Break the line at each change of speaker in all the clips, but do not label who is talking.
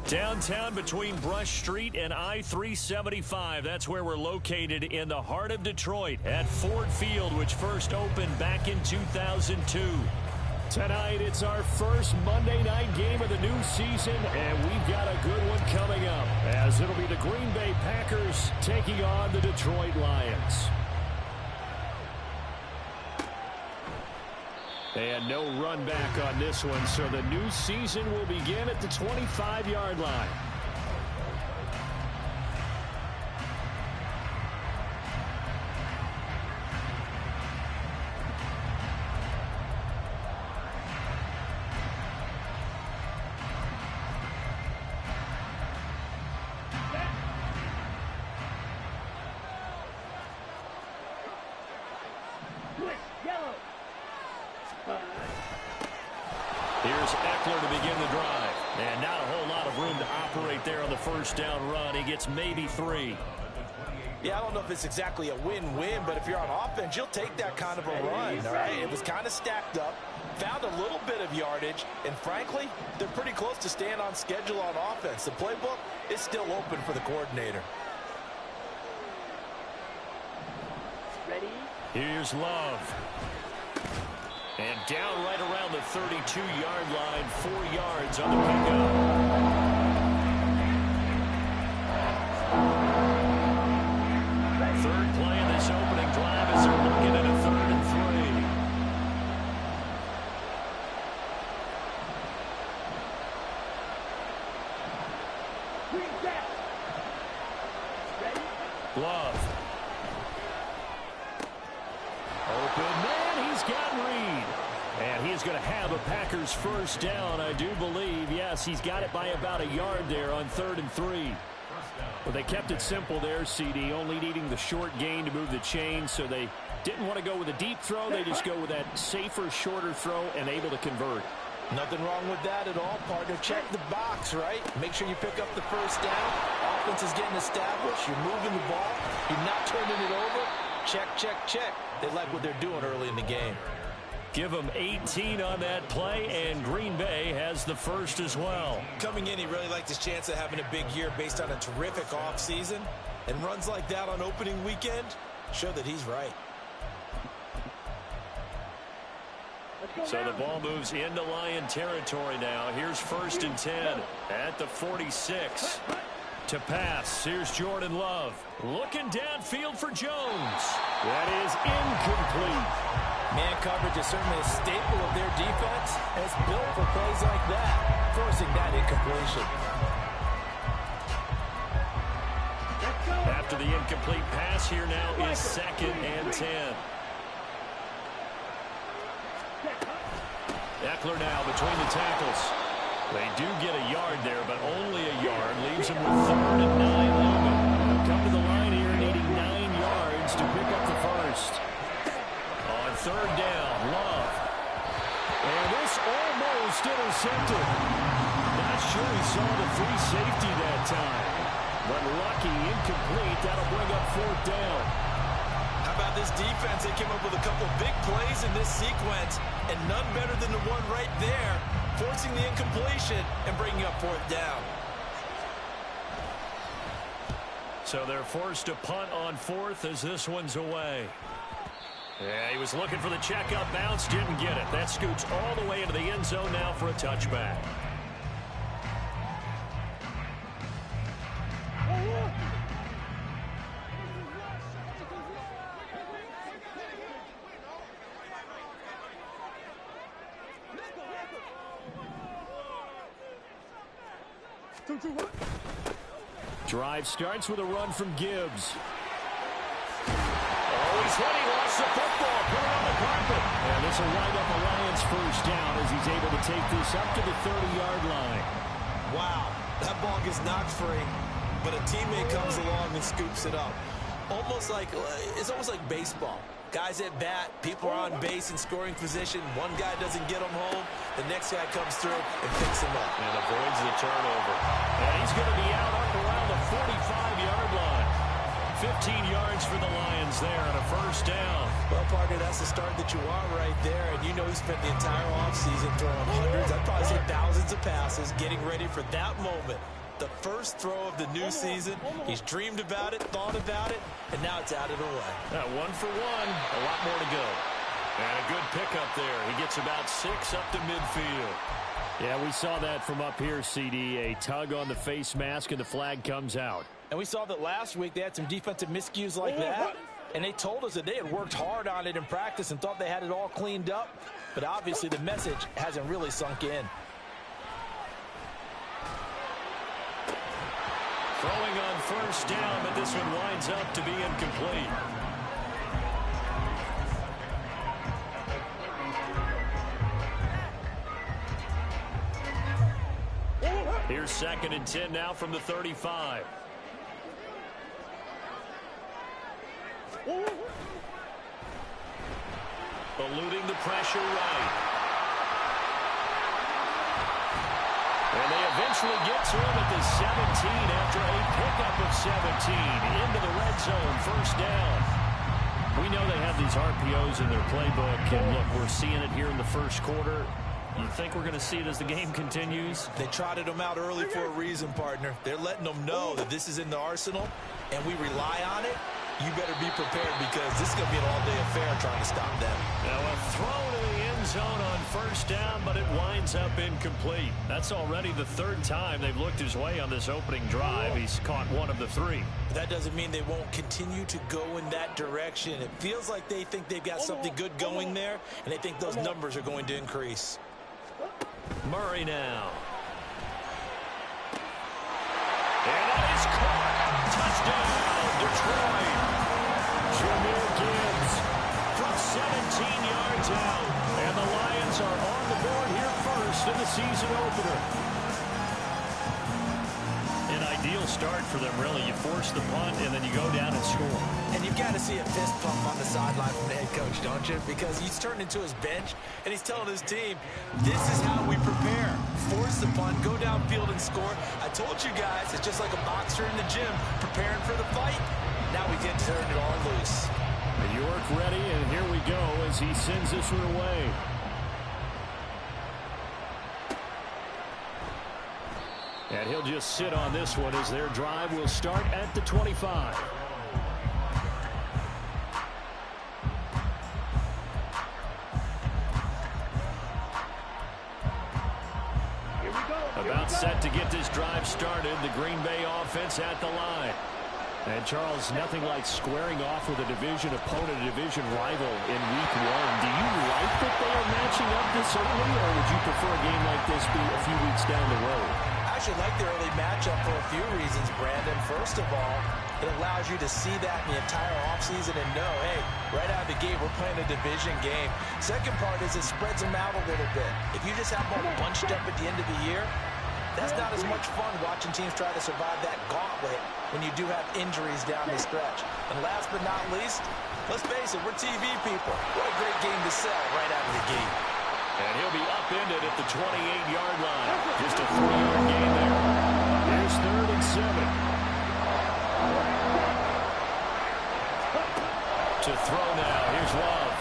Downtown between Brush Street and I-375. That's where we're located in the heart of Detroit at Ford Field, which first opened back in 2002. Tonight, it's our first Monday night game of the new season, and we've got a good one coming up, as it'll be the Green Bay Packers taking on the Detroit Lions. And no run back on this one, so the new season will begin at the 25-yard line. Here's Eckler to begin the drive. And not a whole lot of room to operate there on the first down run. He gets maybe 3.
Yeah, I don't know if it's exactly a win-win, but if you're on offense, you'll take that kind of a run, all right? It was kind of stacked up, found a little bit of yardage, and frankly, they're pretty close to staying on schedule on offense. The playbook is still open for the coordinator.
Ready?
Here's Love. And down right around the 32-yard line, 4 yards on the pickup. Third play in this opening drive as they're looking at a 3rd and 3. Love. Open man, he's got Reed. And he is going to have a Packers first down, I do believe. Yes, he's got it by about a yard there on 3rd and 3. Well, they kept it simple there, CD, only needing the short gain to move the chain, so they didn't want to go with a deep throw. They just go with that safer, shorter throw and able to convert.
Nothing wrong with that at all, partner. Check the box, right? Make sure you pick up the first down. Offense is getting established. You're moving the ball. You're not turning it over. Check, check, check. They like what they're doing early in the game.
Give them 18 on that play, and Green Bay has the first as well.
Coming in, he really liked his chance of having a big year based on a terrific offseason. And runs like that on opening weekend show that he's right.
So the ball moves into Lion territory now. Here's 1st and 10 at the 46. To pass, here's Jordan Love. Looking downfield for Jones. That is incomplete.
Man coverage is certainly a staple of their defense. It's built for plays like that, forcing that incompletion.
After the incomplete pass, here now is 2nd and 10. Eckler now between the tackles. They do get a yard there, but only a yard. Leaves them with 3rd and 9 looming. They'll come to the line here needing 9 yards to pick up the first. On 3rd down, Love. And this almost intercepted. Not sure he saw the free safety that time. But lucky, incomplete. That'll bring up 4th down.
How about this defense? They came up with a couple big plays in this sequence, and none better than the one right there, forcing the incompletion and bringing up 4th down.
So they're forced to punt on 4th as this one's away. Yeah, he was looking for the checkup bounce, didn't get it. That scoots all the way into the end zone now for a touchback. Drive starts with a run from Gibbs. Oh, he's hit. He lost the football. Put it on the carpet. And this will wind up a Lions first down as he's able to take this up to the 30-yard line.
Wow, that ball gets knocked free, but a teammate comes along and scoops it up. It's almost like baseball. Guys at bat, people are on base in scoring position. One guy doesn't get him home. The next guy comes through and picks him up.
And avoids the turnover. And he's going to be out up around the 45-yard line. 15 yards for the Lions there on a first down.
Well, partner, that's the start that you want right there. And you know he spent the entire offseason throwing hundreds, I'd probably say thousands of passes, getting ready for that moment. The first throw of the new season. He's dreamed about it, thought about it, and now it's out of the way.
1 for 1, a lot more to go. And a good pickup there. He gets about 6 up to midfield. Yeah, we saw that from up here, CD. A tug on the face mask, and the flag comes out.
And we saw that last week they had some defensive miscues like that. And they told us that they had worked hard on it in practice and thought they had it all cleaned up. But obviously the message hasn't really sunk in.
Throwing on first down, but this one winds up to be incomplete. Here's 2nd and 10 now from the 35. Eluding the pressure right. And they eventually get to him at the 17 after a pickup of 17 into the red zone, first down. We know they have these RPOs in their playbook, and look, we're seeing it here in the first quarter. You think we're going to see it as the game continues?
They trotted them out early for a reason, partner. They're letting them know that this is in the arsenal, and we rely on it. You better be prepared because this is going to be an all-day affair trying to stop them.
Now a throw to the end zone on first down, but it winds up incomplete. That's already the 3rd time they've looked his way on this opening drive. He's caught 1 of the 3.
That doesn't mean they won't continue to go in that direction. It feels like they think they've got something good going there, and they think those numbers are going to increase.
Murray now. And that is caught. Touchdown, Detroit. Jahmyr Gibbs from 17 yards out. And the Lions are on the board here first in the season opener. An ideal start for them, really. You force the punt, and then you go down and score.
And you've got to see a fist pump on the sideline from the head coach, don't you? Because he's turned into his bench, and he's telling his team, this is how we prepare. Force the punt, go downfield and score. I told you guys, it's just like a boxer in the gym preparing for the fight. Now we can turn it all loose.
York ready, and here we go as he sends this one away. And he'll just sit on this one as their drive will start at the 25. About set to get this drive started. The Green Bay offense at the line. And, Charles, nothing like squaring off with a division opponent, a division rival in week 1. Do you like that they are matching up this early, or would you prefer a game like this be a few weeks down the road?
I actually like the early matchup for a few reasons, Brandon. First of all, it allows you to see that in the entire offseason and know, hey, right out of the gate, we're playing a division game. Second part is it spreads them out a little bit. If you just have them all bunched up at the end of the year, that's not as much fun watching teams try to survive that gauntlet when you do have injuries down the stretch. And last but not least, let's face it, we're TV people. What a great game to sell right out of the gate.
And he'll be upended at the 28-yard line. Just a 3-yard gain there. Here's 3rd and 7. To throw now. Here's Love.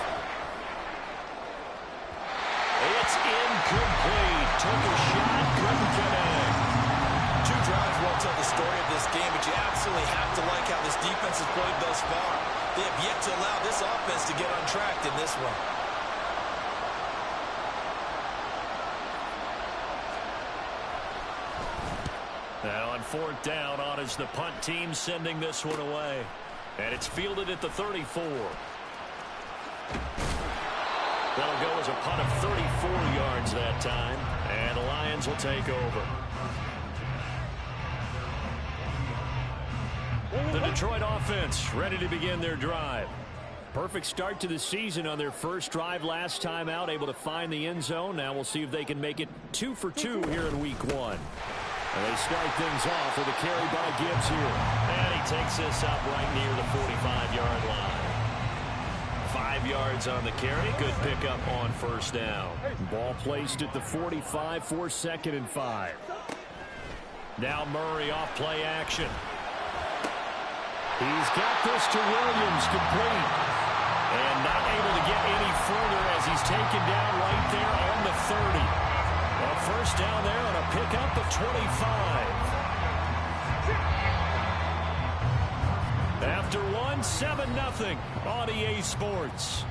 It's incomplete. Took a shot, couldn't connect.
2 drives won't tell the story of this game, but you absolutely have to like how this defense has played thus far. They have yet to allow this offense to get untracked in this one.
Now on 4th down, on is the punt team sending this one away. And it's fielded at the 34. That'll go as a punt of 34 yards that time. And the Lions will take over. The Detroit offense ready to begin their drive. Perfect start to the season on their first drive last time out, able to find the end zone. Now we'll see if they can make it 2 for 2 here in week 1. And they start things off with a carry by Gibbs here. And he takes this up right near the 45-yard line. 5 yards on the carry. Good pickup on first down. Ball placed at the 45 for 2nd and 5. Now Murray off play action. He's got this to Williams, complete. And not able to get any further as he's taken down right there on the 30. A first down there on a pickup of 25. After one, 7-0 on EA Sports.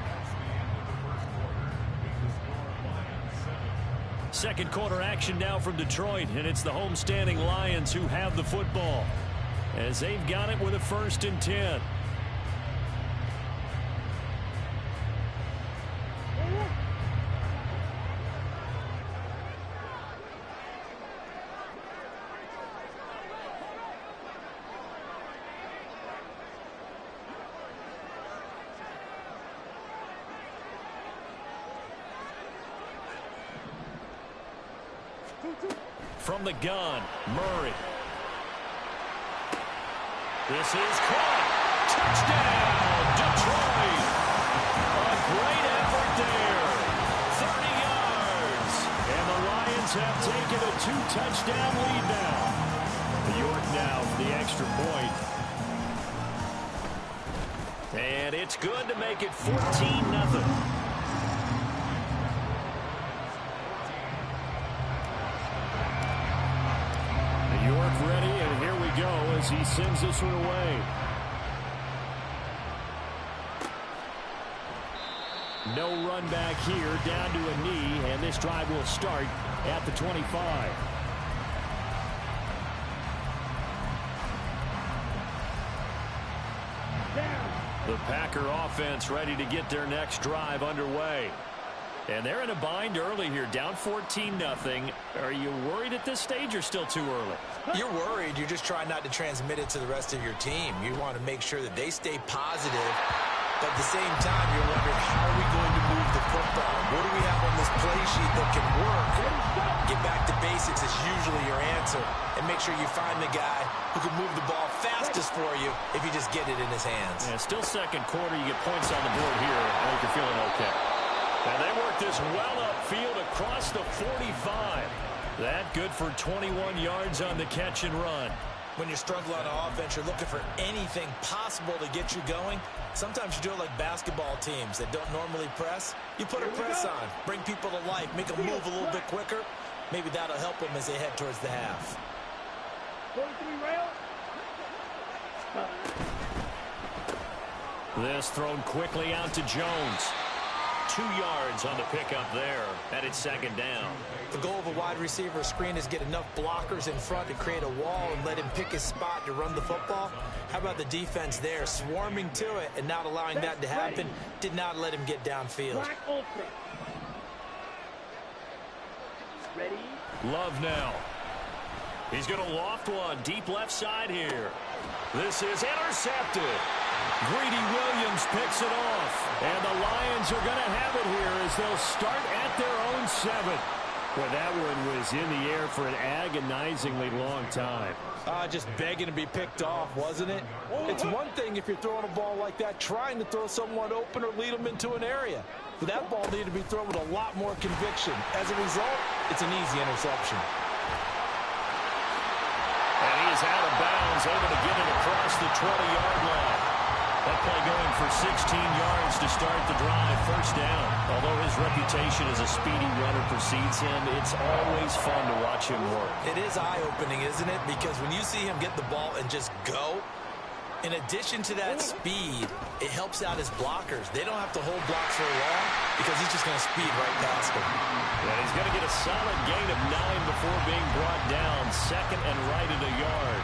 Second quarter action now from Detroit, and it's the homestanding Lions who have the football as they've got it with a 1st and 10. From the gun, Murray. This is caught. Touchdown, Detroit. A great effort there. 30 yards. And the Lions have taken a 2-touchdown lead now. York now for the extra point. And it's good to make it 14-0. York ready, and here we go as he sends this one away. No run back here, down to a knee, and this drive will start at the 25. The Packer offense ready to get their next drive underway. And they're in a bind early here, down 14-0. Are you worried at this stage or still too early?
You're worried. You're just trying not to transmit it to the rest of your team. You want to make sure that they stay positive. But at the same time, you're wondering, how are we going to move the football? What do we have on this play sheet that can work? Get back to basics is usually your answer. And make sure you find the guy who can move the ball fastest for you if you just get it in his hands.
Yeah, still second quarter. You get points on the board here. I think you're feeling okay. And they work this well upfield across the 45. That good for 21 yards on the catch and run.
When you're struggling on offense, you're looking for anything possible to get you going. Sometimes you do it like basketball teams that don't normally press. You put a press on, bring people to life, make them move a little bit quicker. Maybe that'll help them as they head towards the half.
This thrown quickly out to Jones. 2 yards on the pickup there, and it's second down.
The goal of a wide receiver screen is get enough blockers in front to create a wall and let him pick his spot to run the football. How about the defense there, swarming to it and not allowing that to happen? Did not let him get downfield.
Ready?
Love now. He's going to loft one deep left side here. This is intercepted. Greedy Williams picks it off. And the Lions are going to have it here as they'll start at their own 7. Well, that one was in the air for an agonizingly long time.
Just begging to be picked off, wasn't it? It's one thing if you're throwing a ball like that, trying to throw someone open or lead them into an area. But that ball needed to be thrown with a lot more conviction. As a result, it's an easy interception.
And he is out of bounds, able to get it across the 20-yard line. That play going for 16 yards to start the drive, first down. Although his reputation as a speedy runner precedes him, it's always fun to watch him work.
It is eye-opening, isn't it? Because when you see him get the ball and just go, in addition to that speed, it helps out his blockers. They don't have to hold blocks for long because he's just going to speed right past them.
And he's going to get a solid gain of 9 before being brought down, second and right at a yard.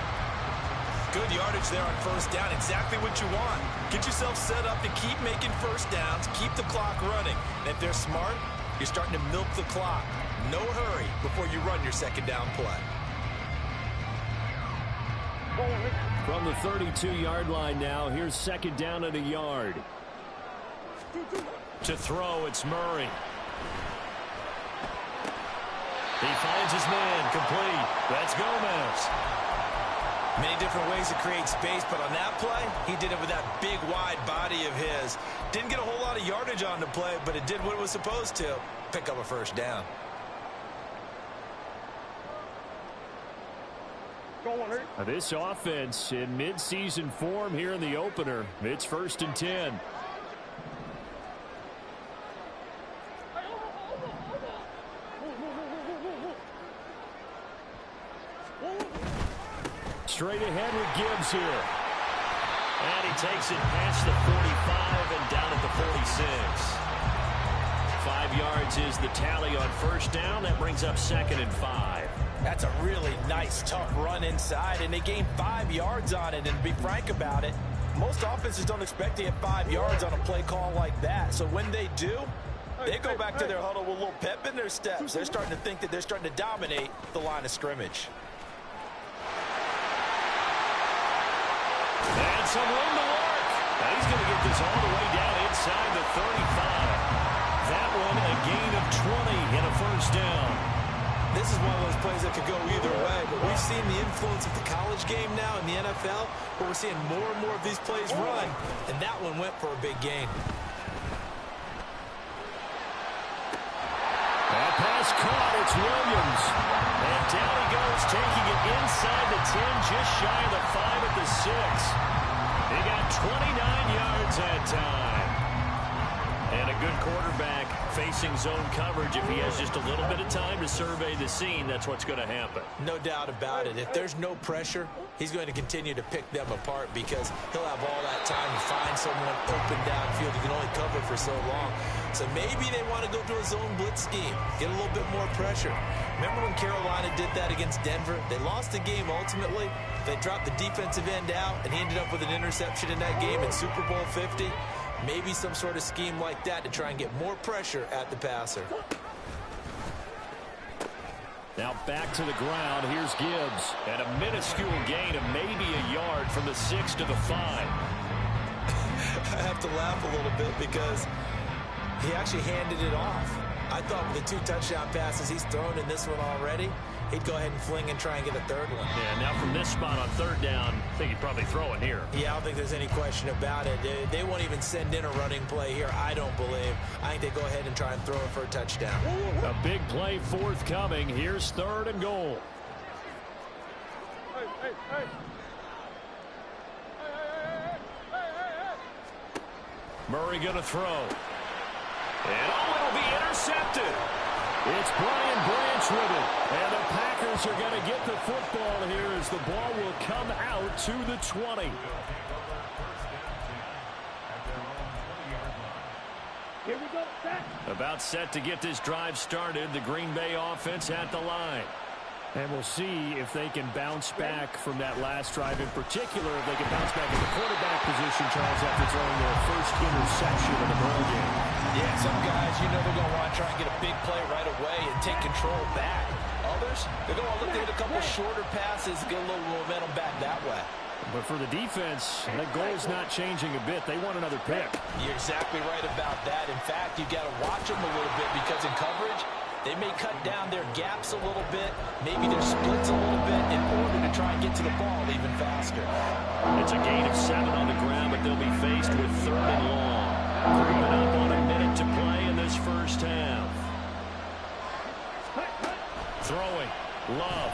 Good yardage there on first down. Exactly what you want. Get yourself set up to keep making first downs, keep the clock running. And if they're smart, you're starting to milk the clock. No hurry before you run your second down play.
From the 32-yard line now, here's second down at a yard. To throw, it's Murray. He finds his man, complete. That's Gomez.
Many different ways to create space, but on that play, he did it with that big, wide body of his. Didn't get a whole lot of yardage on the play, but it did what it was supposed to. Pick up a first down.
This offense in mid-season form here in the opener. It's first and 10. straight ahead with Gibbs here. And he takes it past the 45 and down at the 46. 5 yards is the tally on first down. That brings up 2nd and 5.
That's a really nice, tough run inside, and they gained 5 yards on it. And to be frank about it, most offenses don't expect to get 5 yards on a play call like that. So when they do, they go back to their huddle with a little pep in their steps. They're starting to think that they're starting to dominate the line of scrimmage.
And some room to work. Now he's going to get this all the way down inside the 35. That one a gain of 20 and a first down.
This is one of those plays that could go either way, but we've seen the influence of the college game now in the NFL, where we're seeing more and more of these plays run, and that one went for a big gain.
That pass caught. It's Williams. And down he goes, taking it inside the 10, just shy of the 5 at the 6. He got 29 yards that time. And a good quarterback facing zone coverage. If he has just a little bit of time to survey the scene, that's what's going to happen.
No doubt about it. If there's no pressure, he's going to continue to pick them apart because he'll have all that time to find someone open downfield. He can only cover for so long. So maybe they want to go to a zone blitz scheme, get a little bit more pressure. Remember when Carolina did that against Denver? They lost the game ultimately. They dropped the defensive end out, and he ended up with an interception in that game in Super Bowl 50. Maybe some sort of scheme like that to try and get more pressure at the passer.
Now back to the ground. Here's Gibbs. And a minuscule gain of maybe a yard from the 6 to the 5.
I have to laugh a little bit because he actually handed it off. I thought with the 2 touchdown passes he's thrown in this one already, he'd go ahead and fling and try and get a 3rd one.
Yeah, now from this spot on 3rd down, I think he'd probably throw it here.
Yeah, I don't think there's any question about it. They won't even send in a running play here, I don't believe. I think they go ahead and try and throw it for a touchdown.
A big play forthcoming. Here's 3rd and goal. Murray going to throw. And it'll be intercepted. It's Brian Branch with it. And the Packers are going to get the football here as the ball will come out to the 20.
Here we go, set.
About set to get this drive started. The Green Bay offense at the line. And we'll see if they can bounce back from that last drive. In particular, if they can bounce back in the quarterback position, Charles, after throwing their first interception of the ball game.
Yeah, some guys, you know they're going to want to try and get a big play right away and take control back. Others, they're going to look to hit a couple shorter passes, get a little momentum back that way.
But for the defense, that goal's not changing a bit. They want another pick.
You're exactly right about that. In fact, you've got to watch them a little bit because in coverage, they may cut down their gaps a little bit, maybe their splits a little bit in order to try and get to the ball even faster.
It's a gain of 7 on the ground, but they'll be faced with 3rd and long. Creeping up on a minute to play in this first half. Throwing. Love.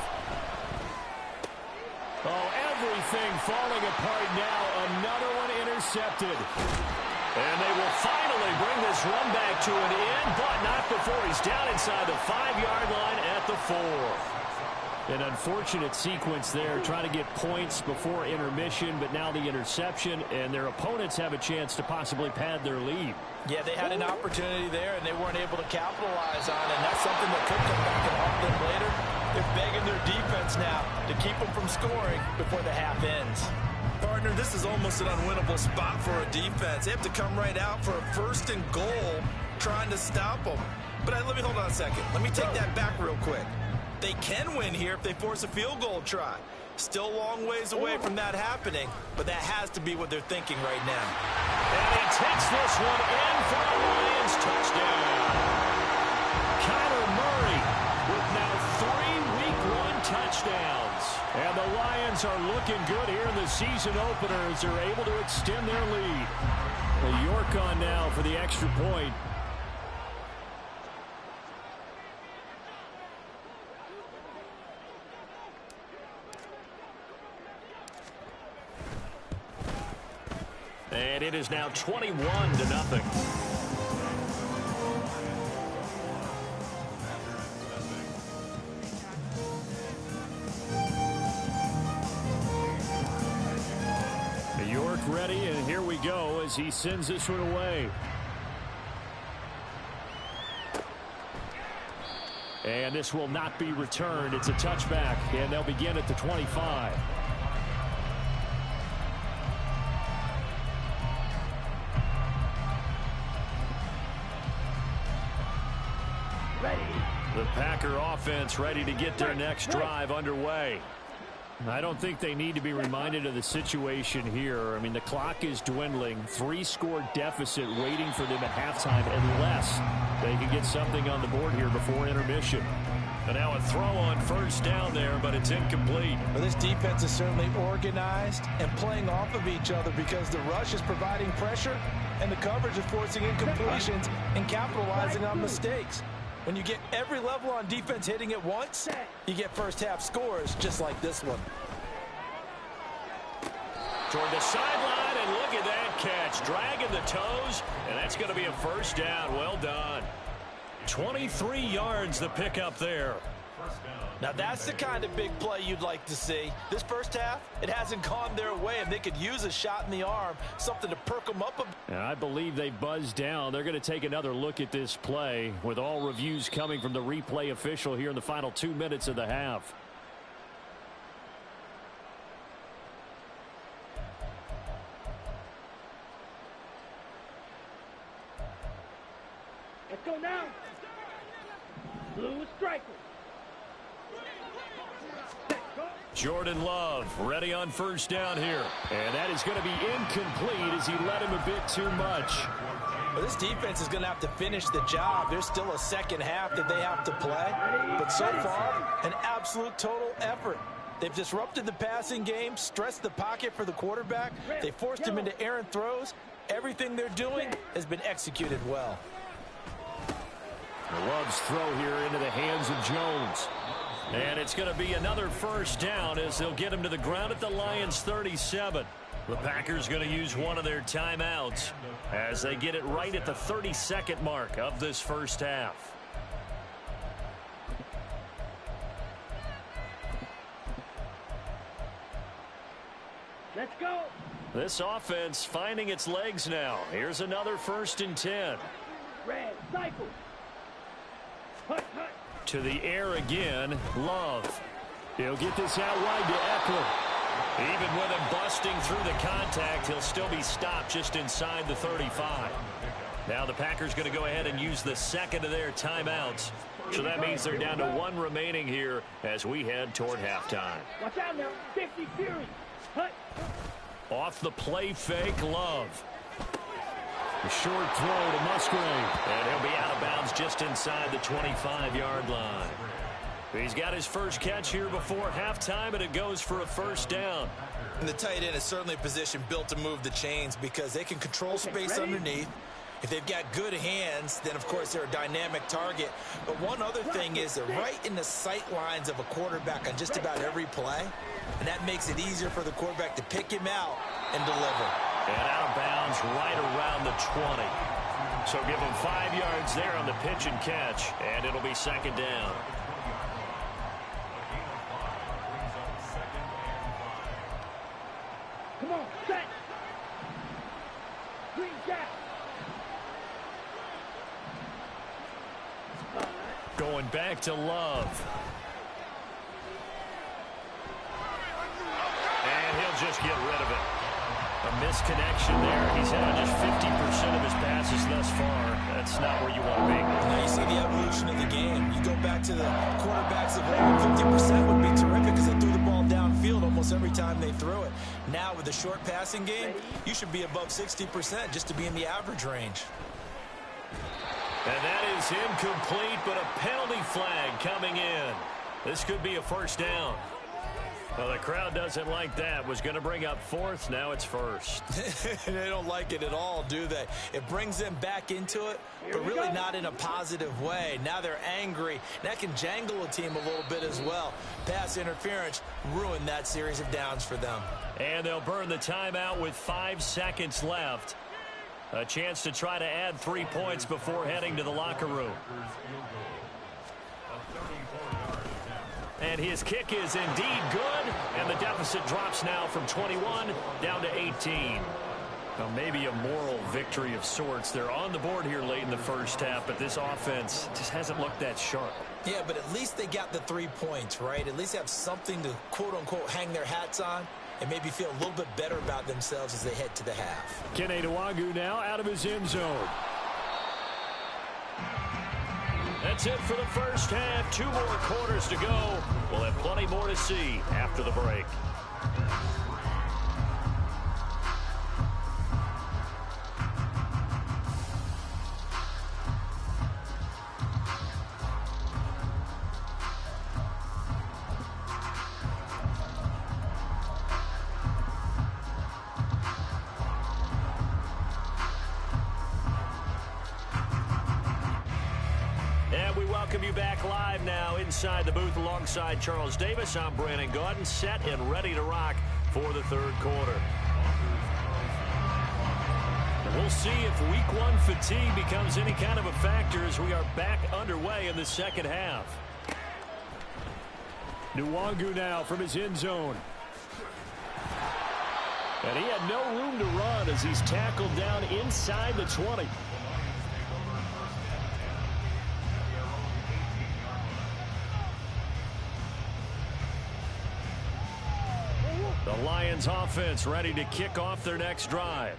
Oh, everything falling apart now. Another one intercepted. And they will finally bring this run back to an end, but not before he's down inside the 5-yard line at the 4. An unfortunate sequence there, trying to get points before intermission, but now the interception, and their opponents have a chance to possibly pad their lead.
Yeah, they had an opportunity there, and they weren't able to capitalize on it, and that's something that could come back and haunt them later. They're begging their defense now to keep them from scoring before the half ends.
Partner, this is almost an unwinnable spot for a defense. They have to come right out for a 1st and goal trying to stop them. But let me hold on a second. Let me take that back real quick. They can win here if they force a field goal try. Still a long ways away from that happening, but that has to be what they're thinking right now.
And he takes this one in for a Lions touchdown. Kyler Murray with now 3 Week 1 touchdowns. And the Lions are looking good here in the season opener as they're able to extend their lead. Well, York on now for the extra point. And it is now 21-0. here we go as he sends this one away. And this will not be returned. It's a touchback, and they'll begin at the 25. The Packer offense ready to get their next drive underway. I don't think they need to be reminded of the situation here. I mean, the clock is dwindling. 3-score deficit waiting for them at halftime unless they can get something on the board here before intermission. And now a throw on first down there, but it's incomplete.
Well, this defense is certainly organized and playing off of each other because the rush is providing pressure and the coverage is forcing incompletions and capitalizing on mistakes. When you get every level on defense hitting at once, you get first half scores just like this one.
Toward the sideline, and look at that catch. Dragging the toes, and that's going to be a first down. Well done. 23 yards the pickup there.
Now that's the kind of big play you'd like to see. This first half, it hasn't gone their way, and they could use a shot in the arm, something to perk them up a bit.
And I believe they buzzed down. They're going to take another look at this play with all reviews coming from the replay official here in the final 2 minutes of the half.
Let's go now. Blue striker.
Jordan Love ready on first down here. And that is going to be incomplete as he led him a bit too much.
Well, this defense is going to have to finish the job. There's still a second half that they have to play. But so far, an absolute total effort. They've disrupted the passing game, stressed the pocket for the quarterback. They forced him into errant throws. Everything they're doing has been executed well.
Love's throw here into the hands of Jones. And it's going to be another first down as they'll get him to the ground at the Lions' 37. The Packers going to use one of their timeouts as they get it right at the 32nd mark of this first half.
Let's go.
This offense finding its legs now. Here's another 1st and 10.
Red cycle. Hut, hut.
To the air again, Love. He'll get this out wide to Eckler. Even with him busting through the contact, he'll still be stopped just inside the 35. Now the Packers going to go ahead and use the second of their timeouts. So that means they're down to 1 remaining here as we head toward halftime.
Watch out now. 50 Fury. Hut.
Off the play fake, Love. A short throw to Musgrave. And he'll be out of bounds just inside the 25-yard line. He's got his first catch here before halftime, and it goes for a first down.
And the tight end is certainly a position built to move the chains because they can control space underneath. If they've got good hands, then, of course, they're a dynamic target. But one other thing is they're right in the sight lines of a quarterback on just about every play. And that makes it easier for the quarterback to pick him out and deliver.
And out of bounds right around the 20. So give him 5 yards there on the pitch and catch, and it'll be second down.
Come on, set. Green jack.
Going back to Love. And he'll just get rid of it. A misconnection there. He's had just 50% of his passes thus far. That's not where you want to be.
Now you see the evolution of the game. You go back to the quarterbacks of old, 50% would be terrific because they threw the ball downfield almost every time they threw it. Now with the short passing game, you should be above 60% just to be in the average range.
And that is incomplete, but a penalty flag coming in. This could be a first down. Well, the crowd doesn't like that. Was going to bring up 4th. Now it's 1st.
They don't like it at all, do they? It brings them back into it, but really not in a positive way. Now they're angry. That can jangle a team a little bit as well. Pass interference ruined that series of downs for them.
And they'll burn the timeout with 5 seconds left. A chance to try to add 3 points before heading to the locker room. And his kick is indeed good, and the deficit drops now from 21 down to 18. Well, maybe a moral victory of sorts. They're on the board here late in the first half, but this offense just hasn't looked that sharp.
Yeah, but at least they got the 3 points, right? At least have something to, quote-unquote, hang their hats on and maybe feel a little bit better about themselves as they head to the half.
Kene Nwagu now out of his end zone. That's it for the first half. 2 more quarters to go. We'll have plenty more to see after the break. Welcome you back live now inside the booth alongside Charles Davis. I'm Brandon Gaudin, set and ready to rock for the third quarter. And we'll see if week 1 fatigue becomes any kind of a factor as we are back underway in the second half. Nwagu now from his end zone. And he had no room to run as he's tackled down inside the 20. The Lions offense ready to kick off their next drive.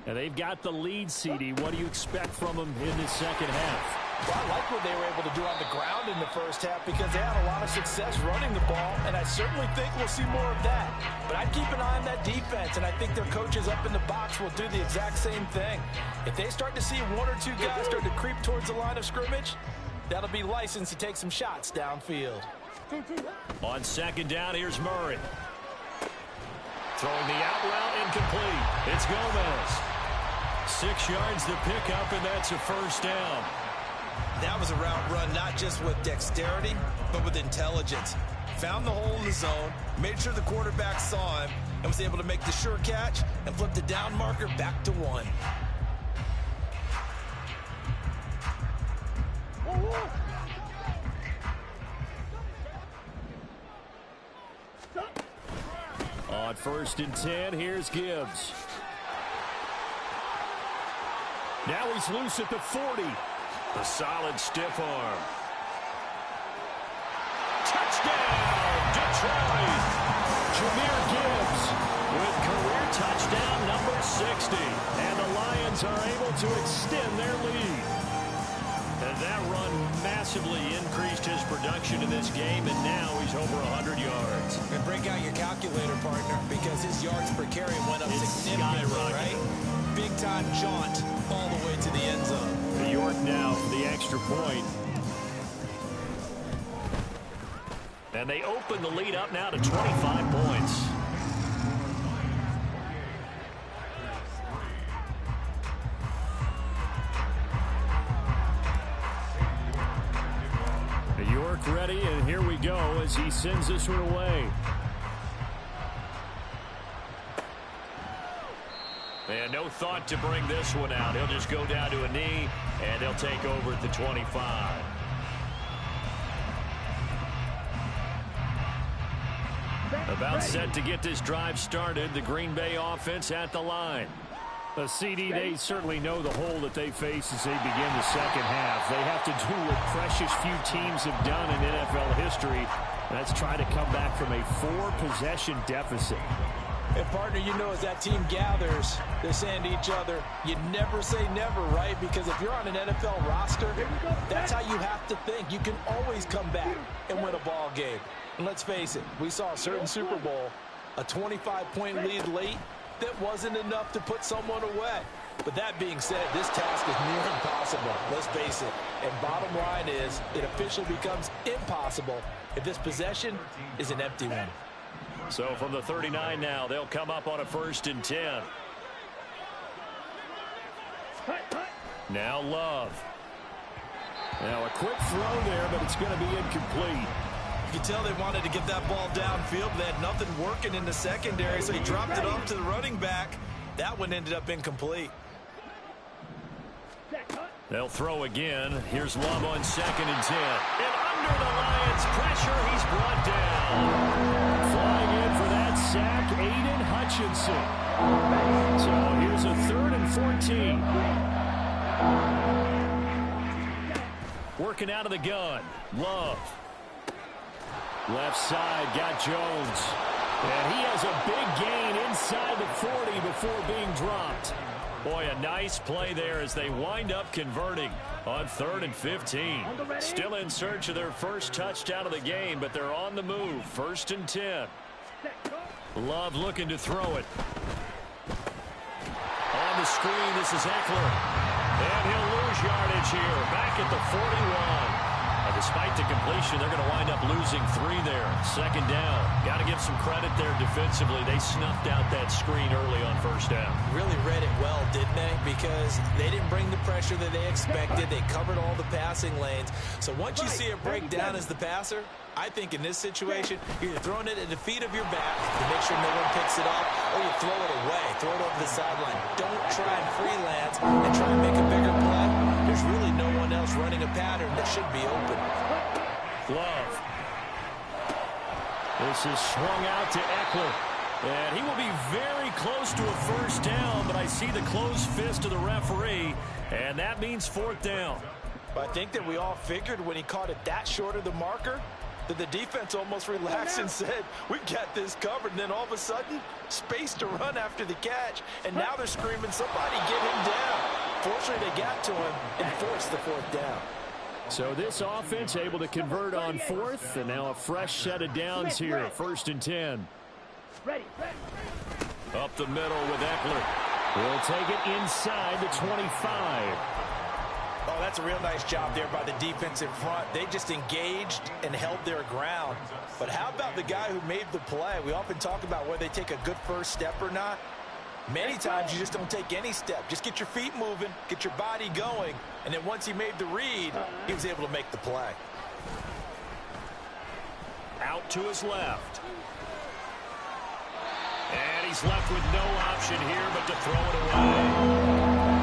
And they've got the lead, CD. What do you expect from them in the second half?
Well, I like what they were able to do on the ground in the first half because they had a lot of success running the ball, and I certainly think we'll see more of that. But I'd keep an eye on that defense, and I think their coaches up in the box will do the exact same thing. If they start to see 1 or 2 guys start to creep towards the line of scrimmage, that'll be licensed to take some shots downfield.
On second down, here's Murray. Throwing the out route incomplete. It's Gomez. 6 yards to pick up, and that's a first down.
That was a route run not just with dexterity, but with intelligence. Found the hole in the zone, made sure the quarterback saw him, and was able to make the sure catch and flip the down marker back to 1.
On 1st and 10, here's Gibbs. Now he's loose at the 40. A solid stiff arm. Touchdown, Detroit! Jahmyr Gibbs with career touchdown number 60. And the Lions are able to extend their lead. And that run massively increased his production in this game, and now he's over 100 yards.
And break out your calculator, partner, because his yards per carry went up significantly, right? Big-time jaunt all the way to the end zone.
New York now for the extra point. And they open the lead up now to 25 points. New York ready, and here we go as he sends this one away. And no thought to bring this one out. He'll just go down to a knee, and they'll take over at the 25. About set to get this drive started. The Green Bay offense at the line. The CD, they certainly know the hole that they face as they begin the second half. They have to do what precious few teams have done in NFL history. That's try to come back from a 4-possession deficit.
And, partner, you know, as that team gathers, they're saying to each other, you never say never, right? Because if you're on an NFL roster, that's how you have to think. You can always come back and win a ball game. And let's face it, we saw a certain Super Bowl, a 25-point lead late, that wasn't enough to put someone away. But that being said, this task is near impossible. Let's face it. And bottom line is, it officially becomes impossible if this possession is an empty one.
So from the 39 now, they'll come up on a 1st and 10. Now Love. Now a quick throw there, but it's going to be incomplete.
You can tell they wanted to get that ball downfield, but they had nothing working in the secondary, so he dropped it off to the running back. That one ended up incomplete.
They'll throw again. Here's Love on 2nd and 10. And under the Lions' pressure, he's brought down. Flying in for that sack, Aiden Hutchinson. So here's a 3rd and 14. Working out of the gun. Love. Left side, got Jones. And he has a big gain inside the 40 before being dropped. Boy, a nice play there as they wind up converting on 3rd and 15. Still in search of their first touchdown of the game, but they're on the move. 1st and 10. Love looking to throw it. On the screen, this is Eckler. And he'll lose yardage here. Back at the 41. And despite the completion, they're going to wind up losing 3 there. 2nd down. Got to give some credit there defensively. They snuffed out that screen early on 1st down.
Really read it well, didn't they? Because they didn't bring the pressure that they expected. They covered all the passing lanes. So once you see it break down as the passer, I think in this situation, you're either throwing it at the feet of your back to make sure no one picks it up, or you throw it away, throw it over the sideline. Don't try and freelance and try and make a bigger play. There's really no one else running a pattern that should be open.
Love. This is swung out to Eckler. And he will be very close to a 1st down, but I see the closed fist of the referee, and that means 4th down.
But I think that we all figured when he caught it that short of the marker that the defense almost relaxed and said, we got this covered. And then all of a sudden, space to run after the catch. And now they're screaming, somebody get him down. Fortunately, they got to him and forced the 4th down.
So this offense able to convert on 4th, and now a fresh set of downs here, 1st and 10. Up the middle with Eckler. He'll take it inside the 25.
Oh, that's a real nice job there by the defense in front. They just engaged and held their ground. But how about the guy who made the play? We often talk about whether they take a good first step or not. Many times you just don't take any step. Just get your feet moving, get your body going, and then once he made the read, he was able to make the play.
Out to his left. And he's left with no option here but to throw it away.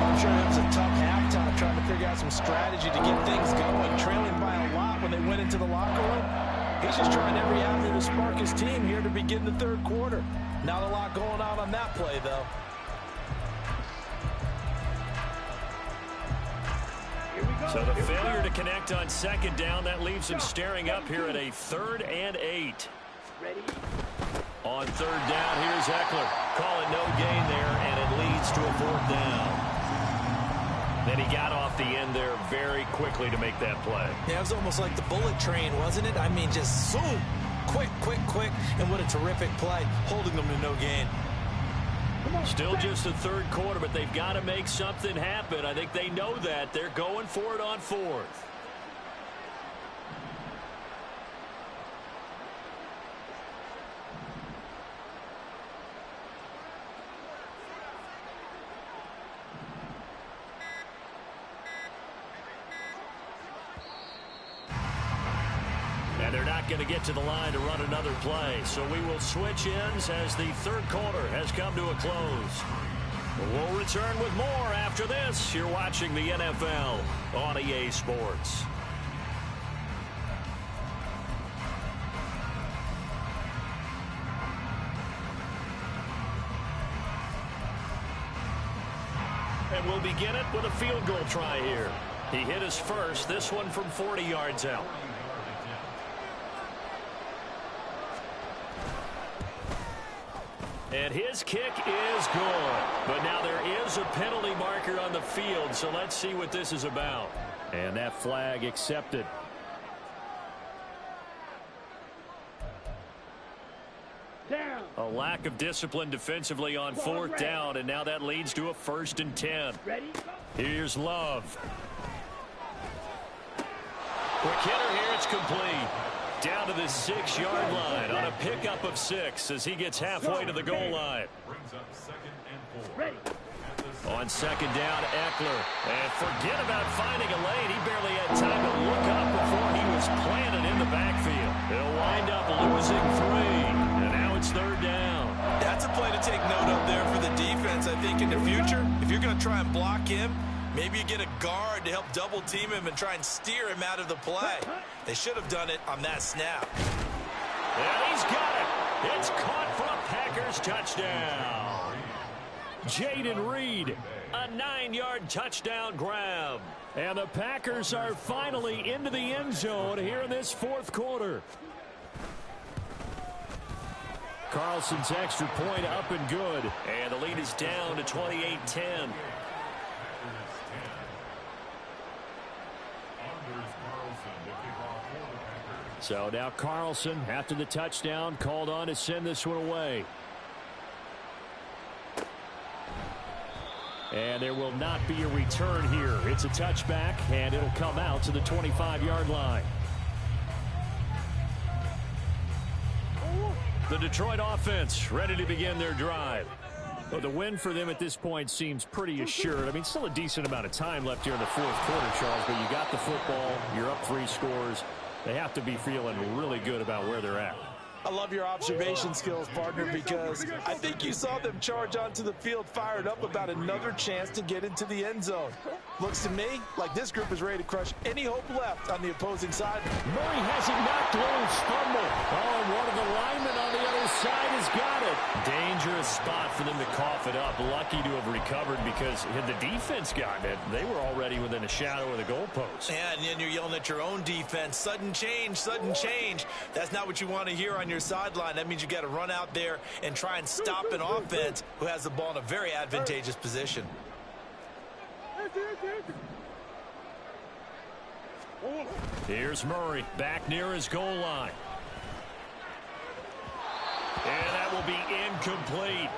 I'm sure it was a tough halftime trying to figure out some strategy to get things going. Trailing by a lot when they went into the locker room. He's just trying every avenue to spark his team here to begin the 3rd quarter. Not a lot going on that play, though.
So the failure to connect on 2nd down, that leaves him staring up here at a 3rd and 8. On 3rd down, here's Eckler. Call it no gain there, and it leads to a 4th down. Then he got off the end there very quickly to make that play.
Yeah, it was almost like the bullet train, wasn't it? I mean, just zoom. Quick, quick, quick. And what a terrific play, holding them to no gain.
Still just the 3rd quarter, but they've got to make something happen. I think they know that. They're going for it on 4th. And they're not going to get to the line to run another play. So we will switch ends as the 3rd quarter has come to a close. We'll return with more after this. You're watching the NFL on EA Sports. And we'll begin it with a field goal try here. He hit his first, this one from 40 yards out. And his kick is good. But now there is a penalty marker on the field, so let's see what this is about. And that flag accepted.
Down.
A lack of discipline defensively on 4th down, and now that leads to a 1st and 10.
Ready?
Here's Love. Quick hitter here, it's complete. Down to the 6-yard line on a pickup of 6 as he gets halfway to the goal line.
Ready?
On 2nd down, Eckler. And forget about finding a lane. He barely had time to look up before he was planted in the backfield. He'll wind up losing 3. And now it's 3rd down.
That's a play to take note of there for the defense. I think in the future, if you're going to try and block him, maybe you get a guard to help double team him and try and steer him out of the play. They should have done it on that snap.
And he's got it. It's caught for a pass Packers touchdown. Jaden Reed, a 9-yard touchdown grab. And the Packers are finally into the end zone here in this fourth quarter. Carlson's extra point up and good. And the lead is down to 28-10. So now Carlson, after the touchdown, called on to send this one away. And there will not be a return here. It's a touchback, and it'll come out to the 25-yard line. The Detroit offense ready to begin their drive. Well, the win for them at this point seems pretty assured. I mean, still a decent amount of time left here in the fourth quarter, Charles, but you got the football, you're up 3 scores. They have to be feeling really good about where they're at.
I love your observation skills, partner, because I think you saw them charge onto the field fired up about another chance to get into the end zone. Looks to me like this group is ready to crush any hope left on the opposing side.
Murray has it knocked loose. Fumble. Oh, and one of the linemen on the other side has got it. Dangerous spot for them to cough it up. Lucky to have recovered because had the defense gotten it, they were already within a shadow of the goalpost.
Yeah, and then you're yelling at your own defense. Sudden change, sudden change. That's not what you want to hear on your sideline. That means you got to run out there and try and stop an offense who has the ball in a very advantageous position.
Here's Murray back near his goal line. And that will be incomplete.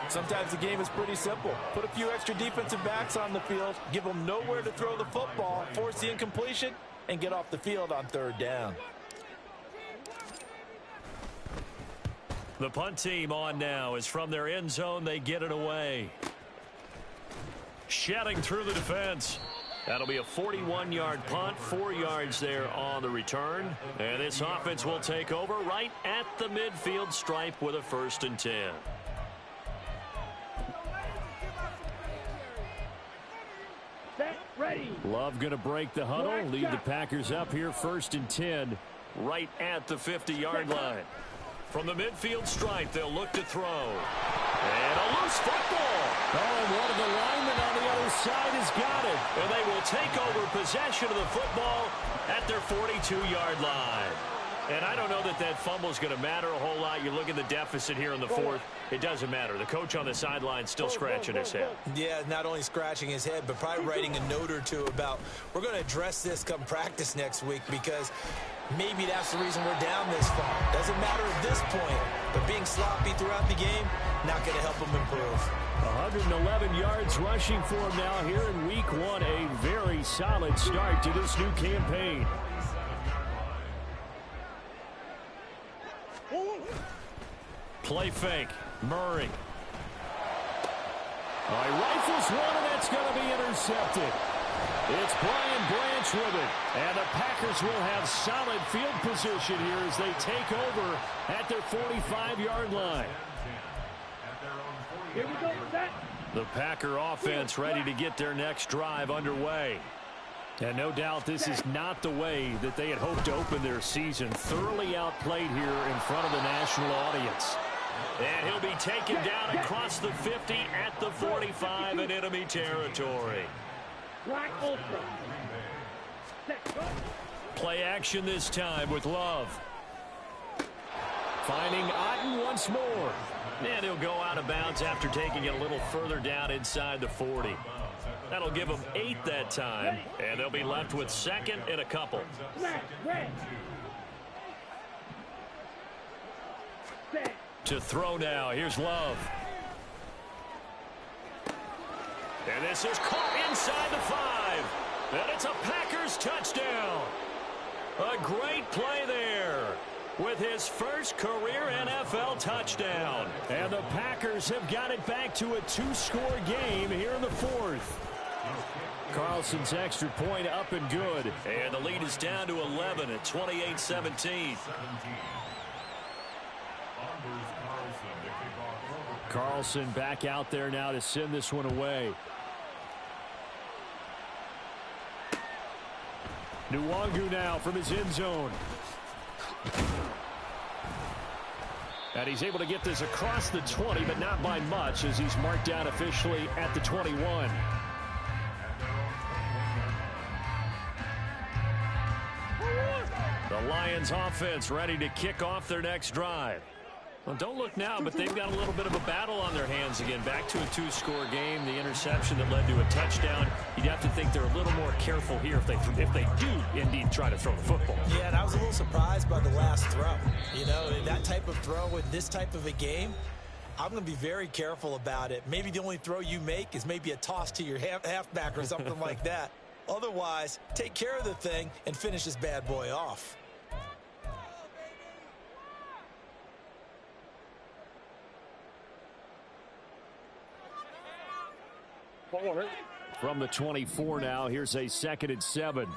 Sometimes the game is pretty simple. Put a few extra defensive backs on the field, give them nowhere to throw the football, force the incompletion, and get off the field on 3rd down.
The punt team on now is from their end zone. They get it away. Shedding through the defense. That'll be a 41-yard punt, 4 yards there on the return. And this offense will take over right at the midfield stripe with a 1st and 10.
Set, ready.
Love going to break the huddle, lead the Packers up here 1st and 10 right at the 50-yard line. From the midfield stripe, they'll look to throw. And a loose football. Oh, and one of the linemen on the other side has got it. And they will take over possession of the football at their 42-yard line. And I don't know that that fumble is going to matter a whole lot. You look at the deficit here in the 4th. It doesn't matter. The coach on the sideline still scratching his head.
Yeah, not only scratching his head, but probably writing a note or two about we're going to address this come practice next week because maybe that's the reason we're down this far. Doesn't matter at this point, but being sloppy throughout the game, not going to help him improve.
111 yards rushing for him now here in week 1. A very solid start to this new campaign. Play fake. Murray. Oh, he rifles one, and that's going to be intercepted. It's Brian Branch with it. And the Packers will have solid field position here as they take over at their 45-yard line.
Here we go with that.
The Packer offense ready to get their next drive underway. And no doubt this is not the way that they had hoped to open their season. Thoroughly outplayed here in front of the national audience. And he'll be taken down across the 50 at the 45 in enemy territory.
Black Ultra. Set, go.
Play action this time with Love. Finding Otten once more. And he'll go out of bounds after taking it a little further down inside the 40. That'll give them 8 that time. And they'll be left with 2nd and a couple.
Black, red. Set.
To throw now. Here's Love. And this is caught inside the 5. And it's a Packers touchdown. A great play there with his first career NFL touchdown. And the Packers have got it back to a 2-score game here in the 4th. Carlson's extra point up and good. And the lead is down to 11 at 28-17. Carlson back out there now to send this one away. Nwangu now from his end zone. And he's able to get this across the 20, but not by much, as he's marked down officially at the 21. The Lions offense ready to kick off their next drive. Well, don't look now, but they've got a little bit of a battle on their hands again. Back to a two-score game. The interception that led to a touchdown. You'd have to think they're a little more careful here if they do indeed try to throw the football.
Yeah, and I was a little surprised by the last throw. You know, that type of throw in this type of a game, I'm going to be very careful about it. Maybe the only throw you make is maybe a toss to your halfback or something like that. Otherwise, take care of the thing and finish this bad boy off.
From the 24 now, here's a 2nd and 7.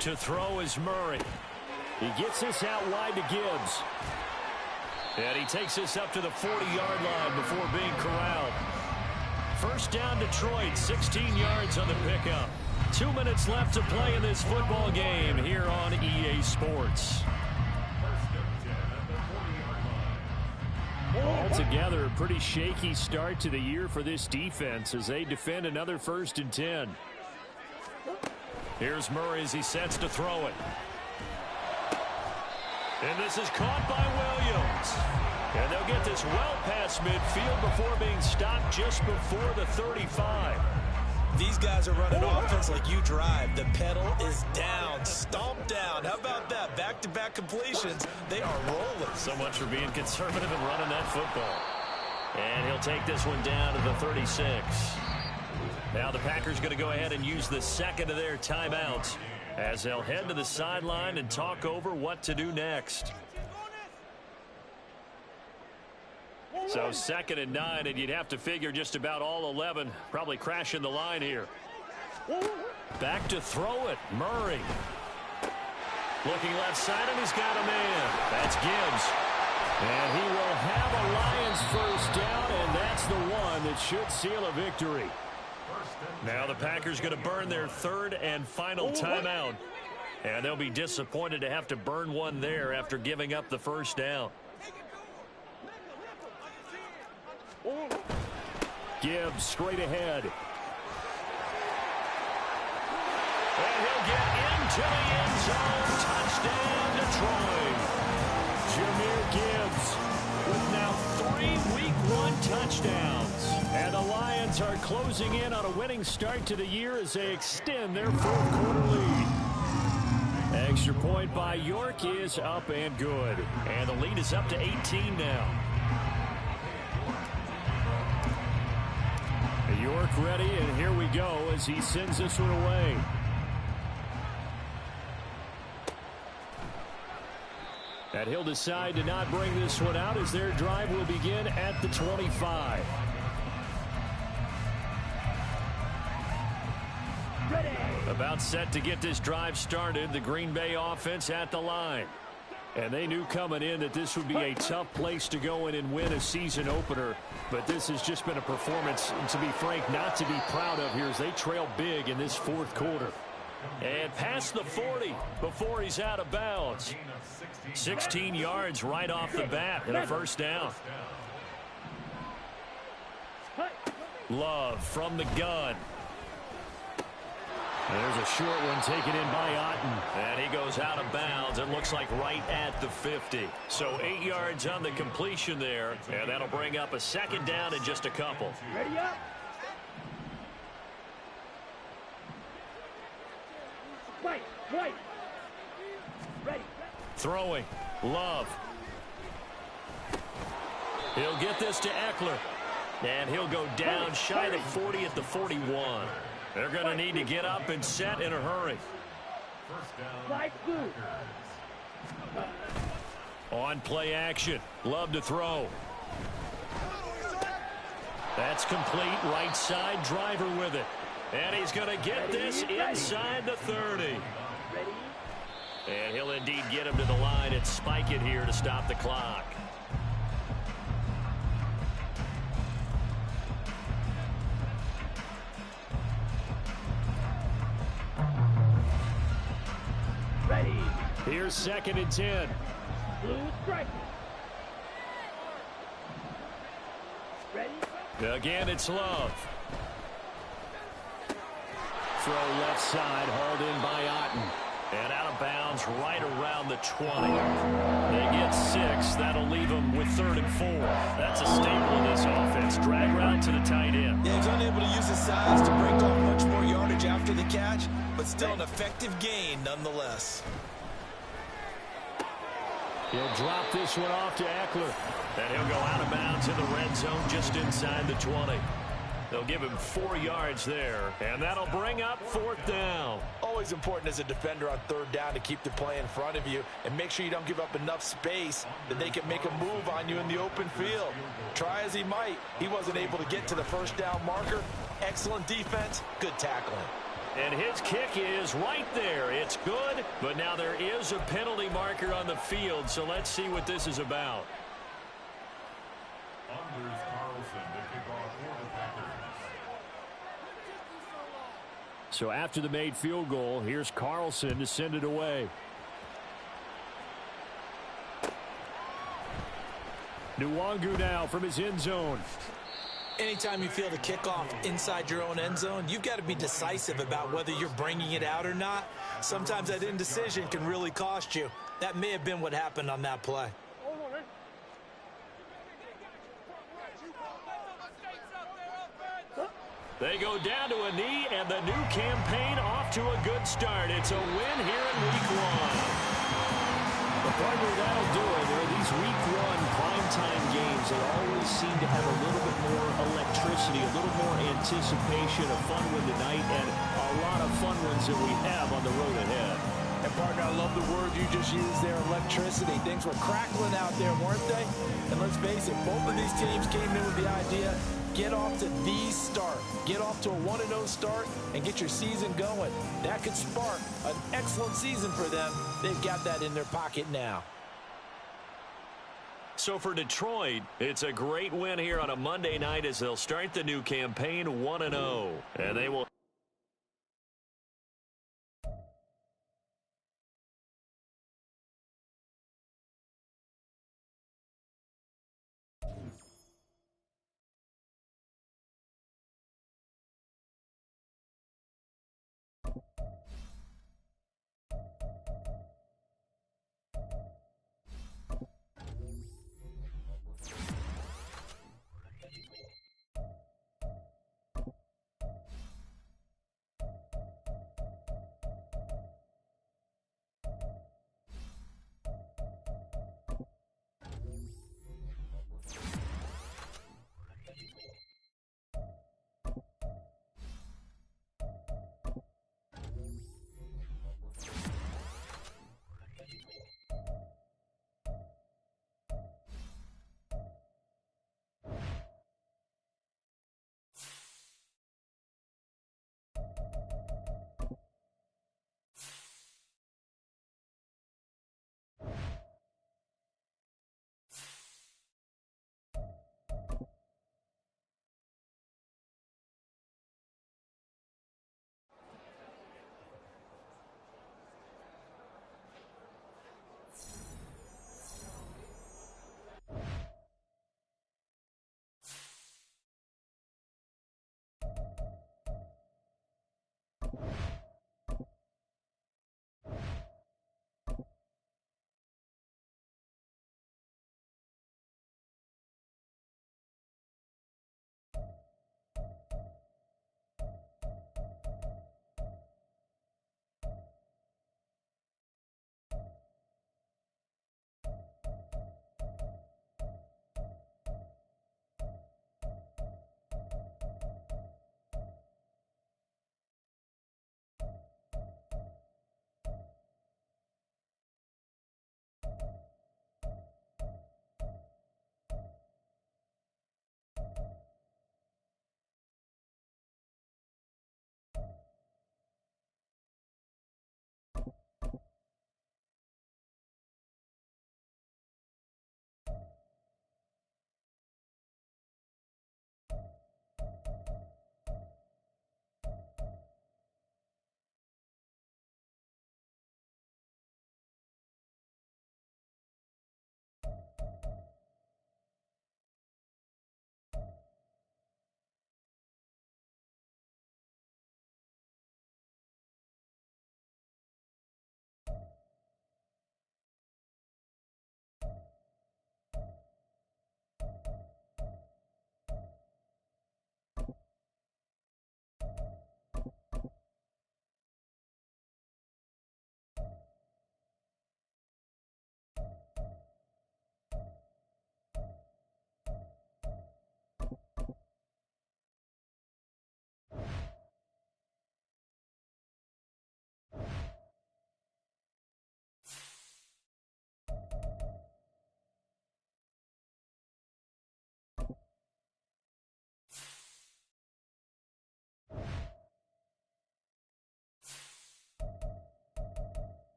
To throw is Murray. He gets this out wide to Gibbs. And he takes this up to the 40-yard line before being corralled. First down, Detroit, 16 yards on the pickup. 2 minutes left to play in this football game here on EA Sports. Altogether, a pretty shaky start to the year for this defense as they defend another 1st and 10. Here's Murray as he sets to throw it. And this is caught by Williams. And they'll get this well past midfield before being stopped just before the 35.
These guys are running offense like you drive. The pedal is down, stomped down. How about that? Back-to-back completions. They are rolling.
So much for being conservative and running that football. And he'll take this one down to the 36. Now the Packers going to go ahead and use the second of their timeouts as they'll head to the sideline and talk over what to do next. So 2nd and 9, and you'd have to figure just about all 11 probably crashing the line here. Back to throw it, Murray. Looking left side, and he's got a man. That's Gibbs. And he will have a Lions first down, and that's the one that should seal a victory. Now the Packers going to burn their 3rd and final timeout. And they'll be disappointed to have to burn one there after giving up the first down. Gibbs straight ahead. And he'll get into the end zone. Touchdown, Detroit. Jahmyr Gibbs with now 3 Week 1 touchdowns. And the Lions are closing in on a winning start to the year as they extend their 4th quarter lead. Extra point by York is up and good. And the lead is up to 18 now. York ready, and here we go as he sends this one away. And he'll decide to not bring this one out as their drive will begin at the 25.
Ready.
About set to get this drive started, the Green Bay offense at the line. And they knew coming in that this would be a tough place to go in and win a season opener. But this has just been a performance, to be frank, not to be proud of here as they trail big in this 4th quarter. And past the 40 before he's out of bounds. 16 yards right off the bat and a first down. Love from the gun. There's a short one taken in by Otten. And he goes out of bounds. It looks like right at the 50. So 8 yards on the completion there. And that'll bring up a 2nd down in just a couple.
Ready up. Right. Ready.
Throwing. Love. He'll get this to Eckler. And he'll go down shy of 40 at the 41. They're going to need to get up and set in a hurry. On play action. Love to throw. That's complete. Right side, driver with it. And he's going to get this inside the 30. And he'll indeed get him to the line and spike it here to stop the clock. Here's 2nd and 10.
Blue striking. Ready?
Again, it's Love. Throw left side, hauled in by Otten. And out of bounds right around the 20. They get 6. That'll leave them with 3rd and 4. That's a staple of this offense. Drag route to the tight end.
Yeah, he's unable to use his size to break off much more yardage after the catch, but still an effective gain nonetheless.
He'll drop this one off to Eckler. And he'll go out of bounds in the red zone just inside the 20. They'll give him 4 yards there, and that'll bring up 4th down.
Always important as a defender on 3rd down to keep the play in front of you and make sure you don't give up enough space that they can make a move on you in the open field. Try as he might, he wasn't able to get to the 1st down marker. Excellent defense, good tackling.
And his kick is right there. It's good, but now there is a penalty marker on the field, so let's see what this is about. So after the made field goal, here's Carlson to send it away. Nwangu now from his end zone.
Anytime you feel the kickoff inside your own end zone, you've got to be decisive about whether you're bringing it out or not. Sometimes that indecision can really cost you. That may have been what happened on that play.
They go down to a knee, and the new campaign off to a good start. It's a win here in Week 1. The partner, that'll do it. These Week 1 primetime games, they always seem to have a little bit more electricity, a little more anticipation, a fun one tonight, and a lot of fun ones that we have on the road ahead.
And, partner, I love the word you just used there, electricity. Things were crackling out there, weren't they? And let's face it, both of these teams came in with the idea, get off to the start. Get off to a 1-0 start and get your season going. That could spark an excellent season for them. They've got that in their pocket now.
So for Detroit, it's a great win here on a Monday night as they'll start the new campaign 1-0. And they will